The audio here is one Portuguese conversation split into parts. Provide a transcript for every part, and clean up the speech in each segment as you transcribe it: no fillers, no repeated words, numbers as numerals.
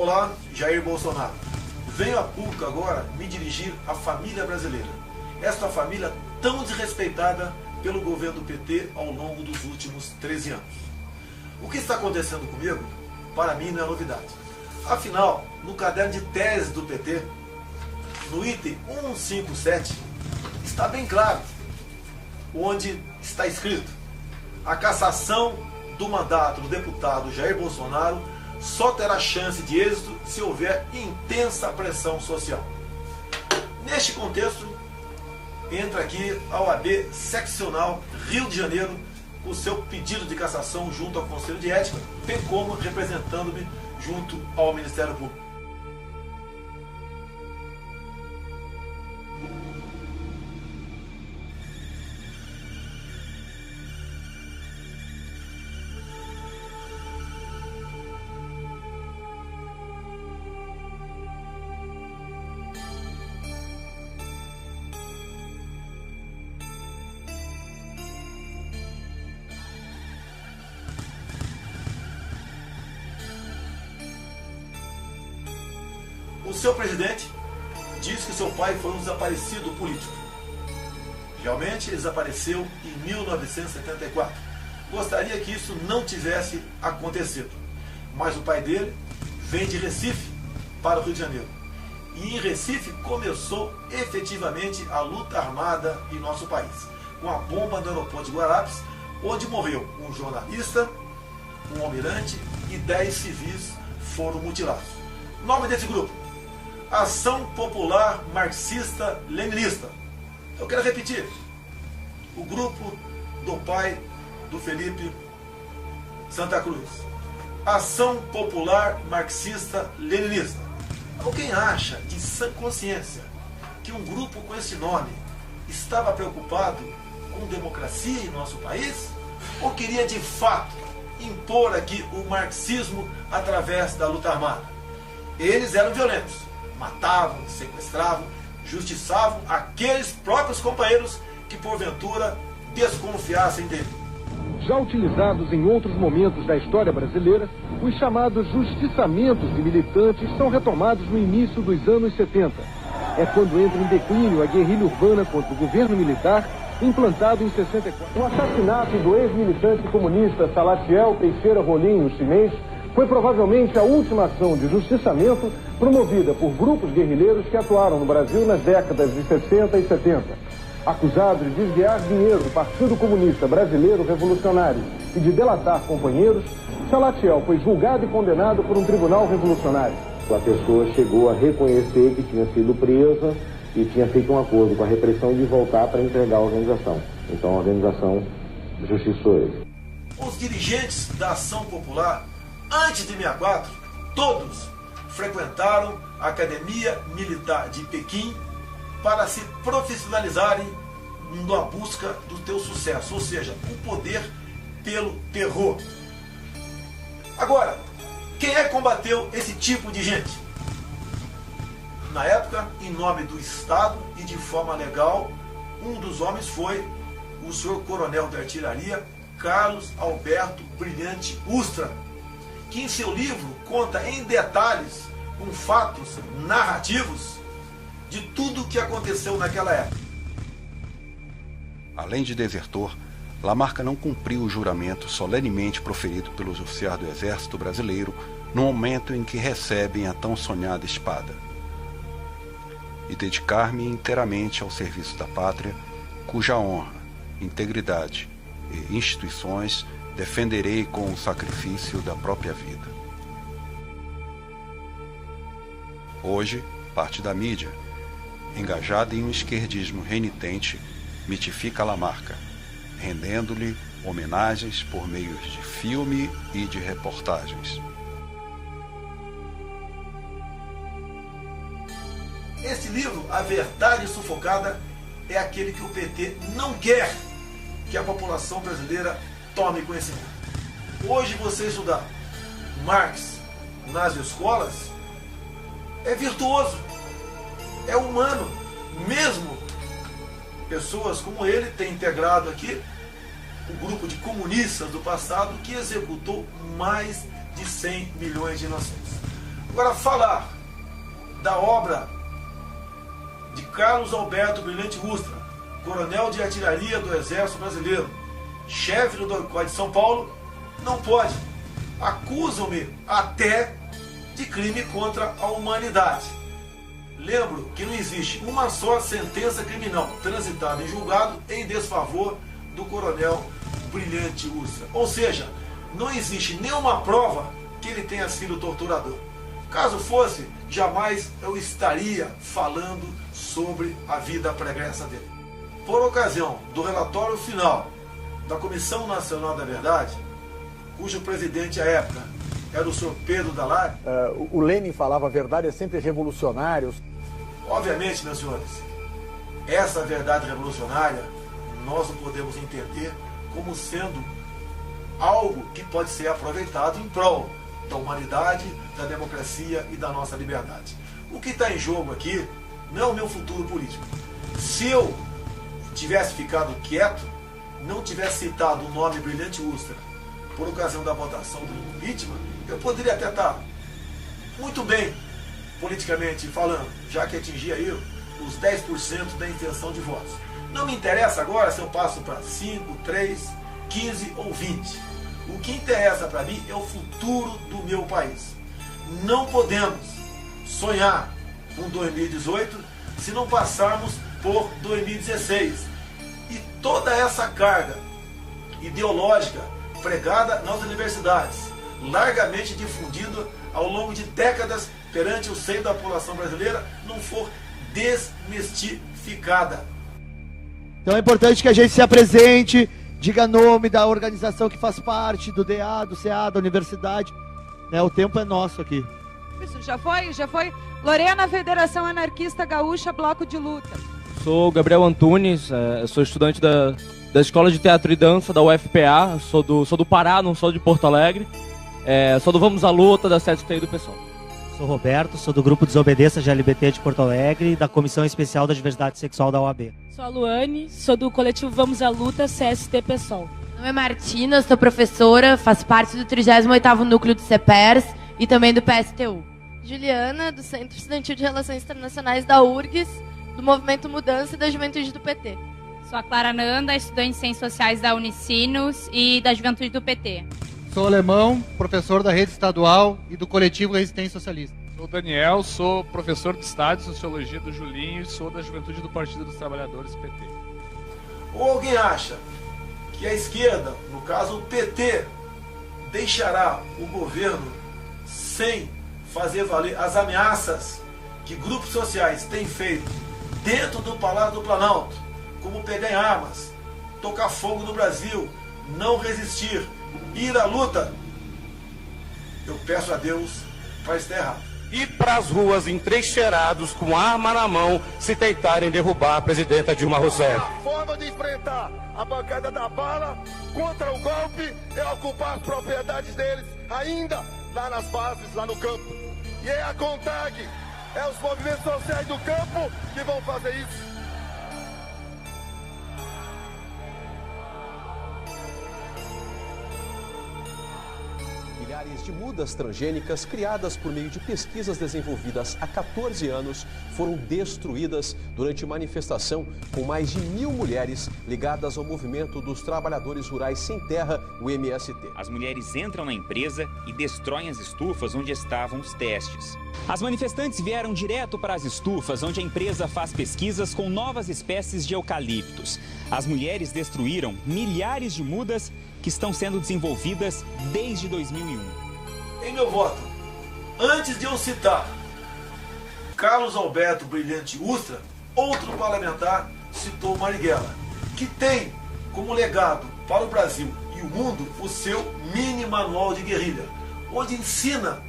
Olá, Jair Bolsonaro. Venho a público agora me dirigir à família brasileira. Esta família tão desrespeitada pelo governo do PT ao longo dos últimos 13 anos. O que está acontecendo comigo, para mim, não é novidade. Afinal, no caderno de tese do PT, no item 157, está bem claro, onde está escrito: a cassação do mandato do deputado Jair Bolsonaro só terá chance de êxito se houver intensa pressão social. Neste contexto, entra aqui a OAB Seccional Rio de Janeiro com o seu pedido de cassação junto ao Conselho de Ética, bem como representando-me junto ao Ministério Público. O seu presidente diz que seu pai foi um desaparecido político. Realmente ele desapareceu em 1974. Gostaria que isso não tivesse acontecido. Mas o pai dele vem de Recife para o Rio de Janeiro. E em Recife começou efetivamente a luta armada em nosso país, com a bomba no aeroporto de Guararapes, onde morreu um jornalista, um almirante e 10 civis foram mutilados. Nome desse grupo: Ação Popular Marxista-Leninista. Eu quero repetir: o grupo do pai do Felipe Santa Cruz. Ação Popular Marxista-Leninista. Alguém acha de sã consciência que um grupo com esse nome estava preocupado com democracia em nosso país? Ou queria de fato impor aqui o marxismo através da luta armada? Eles eram violentos. Matavam, sequestravam, justiçavam aqueles próprios companheiros que porventura desconfiassem dele. Já utilizados em outros momentos da história brasileira, os chamados justiçamentos de militantes são retomados no início dos anos 70. É quando entra em declínio a guerrilha urbana contra o governo militar, implantado em 64. O assassinato do ex-militante comunista Salatiel Teixeira Rolim Chinês foi provavelmente a última ação de justiçamento promovida por grupos guerrilheiros que atuaram no Brasil nas décadas de 60 e 70. Acusado de desviar dinheiro do Partido Comunista Brasileiro Revolucionário e de delatar companheiros, Salatiel foi julgado e condenado por um tribunal revolucionário. A pessoa chegou a reconhecer que tinha sido presa e tinha feito um acordo com a repressão de voltar para entregar a organização. Então a organização justiçou ele. Os dirigentes da Ação Popular, antes de 64, todos frequentaram a Academia Militar de Pequim para se profissionalizarem na busca do teu sucesso, ou seja, o poder pelo terror. Agora, quem é que combateu esse tipo de gente? Na época, em nome do Estado e de forma legal, um dos homens foi o senhor coronel da artilharia, Carlos Alberto Brilhante Ustra, que em seu livro conta em detalhes, com fatos narrativos, de tudo o que aconteceu naquela época. Além de desertor, Lamarca não cumpriu o juramento solenemente proferido pelos oficiais do Exército Brasileiro no momento em que recebem a tão sonhada espada. E dedicar-me inteiramente ao serviço da pátria, cuja honra, integridade e instituições defenderei com o sacrifício da própria vida. Hoje, parte da mídia, engajada em um esquerdismo renitente, mitifica Lamarca, rendendo-lhe homenagens por meios de filme e de reportagens. Esse livro, A Verdade Sufocada, é aquele que o PT não quer que a população brasileira tome conhecimento. Hoje você estudar Marx nas escolas é virtuoso, é humano. Mesmo pessoas como ele têm integrado aqui o grupo de comunistas do passado que executou mais de 100 milhões de inocentes. Agora, falar da obra de Carlos Alberto Brilhante Ustra, coronel de artilharia do Exército Brasileiro, chefe do DOI de São Paulo, não pode. Acusam-me até de crime contra a humanidade. Lembro que não existe uma só sentença criminal transitada em julgado em desfavor do coronel Brilhante Ustra. Ou seja, não existe nenhuma prova que ele tenha sido torturador. Caso fosse, jamais eu estaria falando sobre a vida pregressa dele. Por ocasião do relatório final da Comissão Nacional da Verdade, cujo presidente à época era o senhor Pedro Dall'Are. O Lenin falava: a verdade é sempre revolucionária. Obviamente, meus senhores, essa verdade revolucionária nós não podemos entender como sendo algo que pode ser aproveitado em prol da humanidade, da democracia e da nossa liberdade. O que está em jogo aqui não é o meu futuro político. Se eu tivesse ficado quieto, não tivesse citado o nome Brilhante Ustra por ocasião da votação do impeachment, eu poderia até estar muito bem politicamente falando, já que atingi aí os 10% da intenção de votos. Não me interessa agora se eu passo para 5, 3, 15 ou 20. O que interessa para mim é o futuro do meu país. Não podemos sonhar com 2018 se não passarmos por 2016. E toda essa carga ideológica pregada nas universidades, largamente difundida ao longo de décadas perante o seio da população brasileira, não for desmistificada. Então é importante que a gente se apresente, diga nome da organização que faz parte, do DA, do CA, da universidade. O tempo é nosso aqui. Isso, já foi. Lorena, Federação Anarquista Gaúcha, Bloco de Luta. Sou Gabriel Antunes, sou estudante da Escola de Teatro e Dança da UFPA, sou do Pará, não sou de Porto Alegre, sou do Vamos à Luta, da CST e do PSOL. Sou Roberto, sou do Grupo Desobediência LGBT de Porto Alegre e da Comissão Especial da Diversidade Sexual da OAB. Sou a Luane, sou do coletivo Vamos à Luta, CST PSOL. Meu nome é Martina, sou professora, faço parte do 38º Núcleo do CEPERS e também do PSTU. Juliana, do Centro Estudantil de Relações Internacionais da URGS, do Movimento Mudança e da Juventude do PT. Sou a Clara Nanda, estudante de Ciências Sociais da Unicinos e da Juventude do PT. Sou Alemão, professor da Rede Estadual e do Coletivo Resistência Socialista. Sou Daniel, sou professor de Estado e Sociologia do Julinho e sou da Juventude do Partido dos Trabalhadores, PT. Ou alguém acha que a esquerda, no caso o PT, deixará o governo sem fazer valer as ameaças que grupos sociais têm feito dentro do Palácio do Planalto, como pegar em armas, tocar fogo no Brasil, não resistir, ir à luta? Eu peço a Deus para estar errado. Ir para as ruas entrincheirados com arma na mão se tentarem derrubar a presidenta Dilma Rousseff. A forma de enfrentar a bancada da bala contra o golpe é ocupar as propriedades deles ainda lá nas bases, lá no campo. E é a CONTAG, é os movimentos sociais do campo que vão fazer isso. Milhares de mudas transgênicas criadas por meio de pesquisas desenvolvidas há 14 anos foram destruídas durante manifestação com mais de 1.000 mulheres ligadas ao movimento dos trabalhadores rurais sem terra, o MST. As mulheres entram na empresa e destroem as estufas onde estavam os testes. As manifestantes vieram direto para as estufas onde a empresa faz pesquisas com novas espécies de eucaliptos. As mulheres destruíram milhares de mudas que estão sendo desenvolvidas desde 2001. Em meu voto, antes de eu citar Carlos Alberto Brilhante Ustra, outro parlamentar citou Marighella, que tem como legado para o Brasil e o mundo o seu mini manual de guerrilha, onde ensinava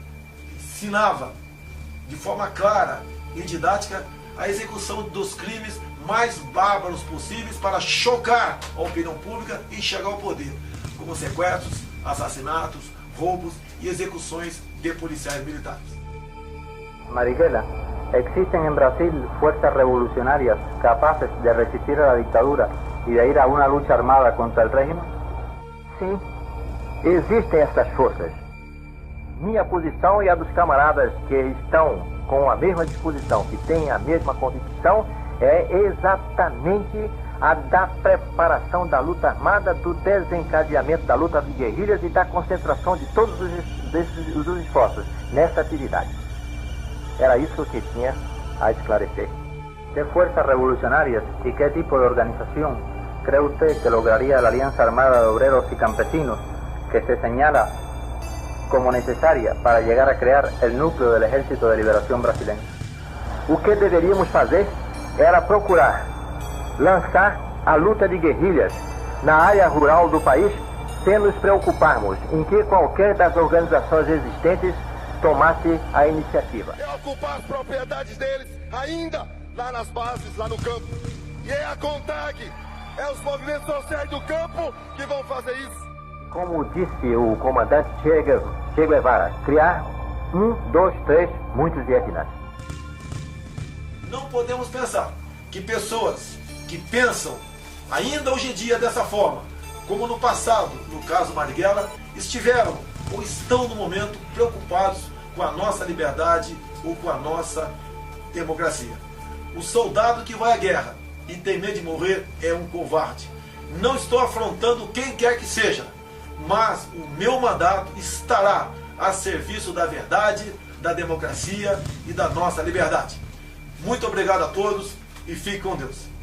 de forma clara e didática a execução dos crimes mais bárbaros possíveis para chocar a opinião pública e chegar ao poder, como sequestros, assassinatos, roubos e execuções de policiais militares. Marighella, ¿existen en Brasil fuerzas revolucionarias capaces de resistir a la dictadura y de ir a una lucha armada contra el régimen? Sim, existem essas forças. minha posição e a dos camaradas que estão com a mesma disposição, que têm a mesma convicção, é exatamente a da preparação da luta armada, do desencadeamento da luta de guerrilhas e da concentração de todos os esforços nessa atividade. Era isso que tinha a esclarecer. ¿Qué fuerzas revolucionarias y qué tipo de organización cree usted que lograría la Alianza Armada de Obreros y Campesinos que se señala como necesaria para llegar a crear el núcleo del Ejército de Liberación Brasileño? O que deveríamos fazer era procurar lançar a luta de guerrilhas na área rural do país, sem nos preocuparmos em que qualquer das organizações existentes tomasse a iniciativa. É ocupar as propriedades deles, ainda lá nas bases, lá no campo. E é a CONTAG, é os movimentos sociais do campo que vão fazer isso. Como disse o comandante Che Guevara, criar 1, 2, 3, muitos Vietnãs. Não podemos pensar que pessoas que pensam ainda hoje em dia dessa forma, como no passado, no caso Marighella, estiveram ou estão no momento preocupados com a nossa liberdade ou com a nossa democracia. O soldado que vai à guerra e tem medo de morrer é um covarde. Não estou afrontando quem quer que seja, mas o meu mandato estará a serviço da verdade, da democracia e da nossa liberdade. Muito obrigado a todos e fique com Deus.